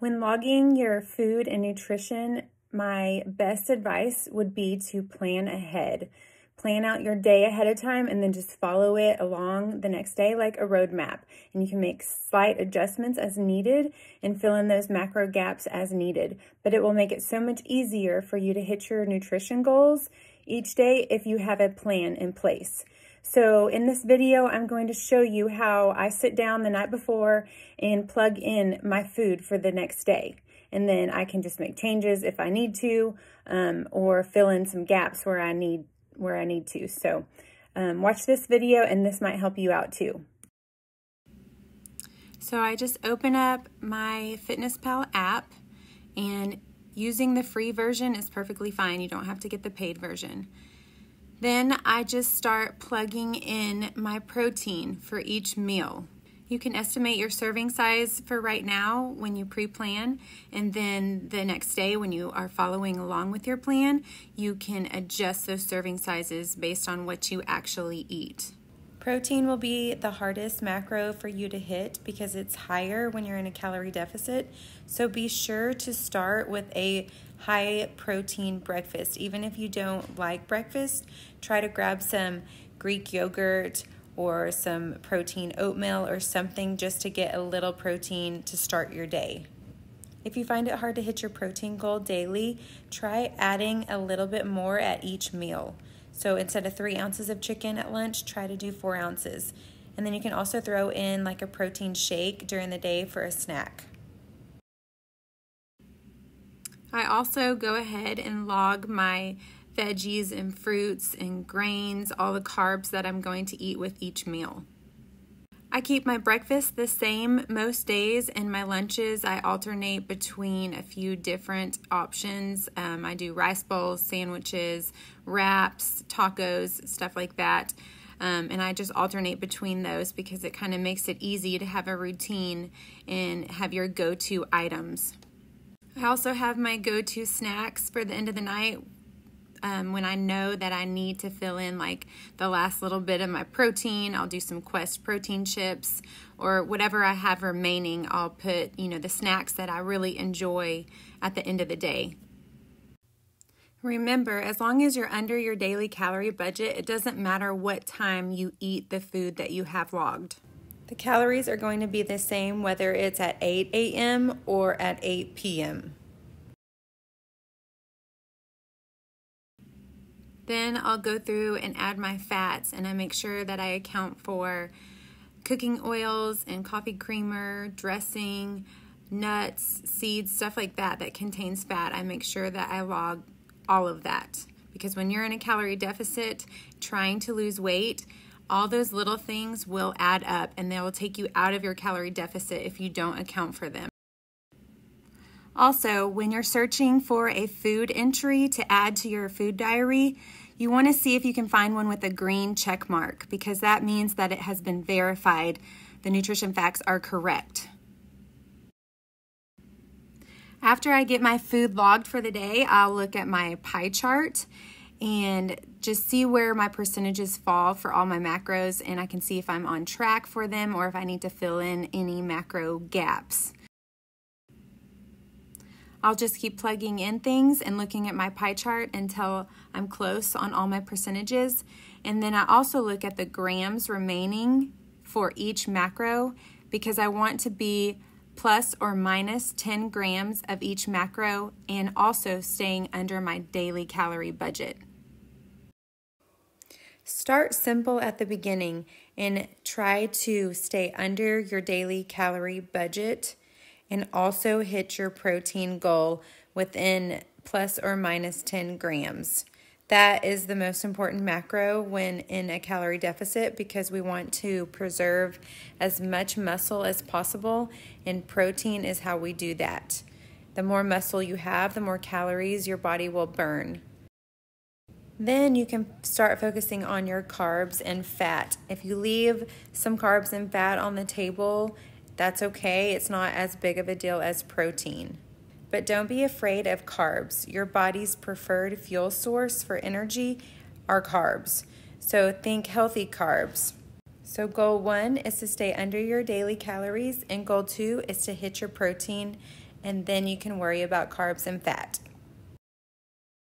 When logging your food and nutrition, my best advice would be to plan ahead. Plan out your day ahead of time and then just follow it along the next day like a roadmap. And you can make slight adjustments as needed and fill in those macro gaps as needed. But it will make it so much easier for you to hit your nutrition goals each day if you have a plan in place. So in this video, I'm going to show you how I sit down the night before and plug in my food for the next day. And then I can just make changes if I need to, or fill in some gaps where I need to. So watch this video and this might help you out too. So I just open up my FitnessPal app, and using the free version is perfectly fine. You don't have to get the paid version. Then I just start plugging in my protein for each meal. You can estimate your serving size for right now when you pre-plan, and then the next day when you are following along with your plan, you can adjust those serving sizes based on what you actually eat. Protein will be the hardest macro for you to hit because it's higher when you're in a calorie deficit. So be sure to start with a high protein breakfast. Even if you don't like breakfast, try to grab some Greek yogurt or some protein oatmeal or something just to get a little protein to start your day. If you find it hard to hit your protein goal daily, try adding a little bit more at each meal. So instead of 3 ounces of chicken at lunch, try to do 4 ounces. And then you can also throw in like a protein shake during the day for a snack. I also go ahead and log my veggies and fruits and grains, all the carbs that I'm going to eat with each meal. I keep my breakfast the same most days, and my lunches I alternate between a few different options. I do rice bowls, sandwiches, wraps, tacos, stuff like that. And I just alternate between those because it kind of makes it easy to have a routine and have your go-to items. I also have my go-to snacks for the end of the night. When I know that I need to fill in like the last little bit of my protein, I'll do some Quest protein chips, or whatever I have remaining, I'll put, the snacks that I really enjoy at the end of the day. Remember, as long as you're under your daily calorie budget, it doesn't matter what time you eat the food that you have logged. The calories are going to be the same whether it's at 8 a.m. or at 8 p.m. Then I'll go through and add my fats, and I make sure that I account for cooking oils and coffee creamer, dressing, nuts, seeds, stuff like that that contains fat. I make sure that I log all of that, because when you're in a calorie deficit trying to lose weight, all those little things will add up and they will take you out of your calorie deficit if you don't account for them. Also, when you're searching for a food entry to add to your food diary, you want to see if you can find one with a green check mark, because that means that it has been verified. The nutrition facts are correct. After I get my food logged for the day, I'll look at my pie chart and just see where my percentages fall for all my macros, and I can see if I'm on track for them or if I need to fill in any macro gaps. I'll just keep plugging in things and looking at my pie chart until I'm close on all my percentages. And then I also look at the grams remaining for each macro, because I want to be plus or minus 10 grams of each macro and also staying under my daily calorie budget. Start simple at the beginning and try to stay under your daily calorie budget, and also hit your protein goal within plus or minus 10 grams. That is the most important macro when in a calorie deficit, because we want to preserve as much muscle as possible, and protein is how we do that. The more muscle you have, the more calories your body will burn. Then you can start focusing on your carbs and fat. If you leave some carbs and fat on the table, that's okay. It's not as big of a deal as protein. But don't be afraid of carbs. Your body's preferred fuel source for energy are carbs. So think healthy carbs. So goal 1 is to stay under your daily calories, and goal 2 is to hit your protein and then you can worry about carbs and fat.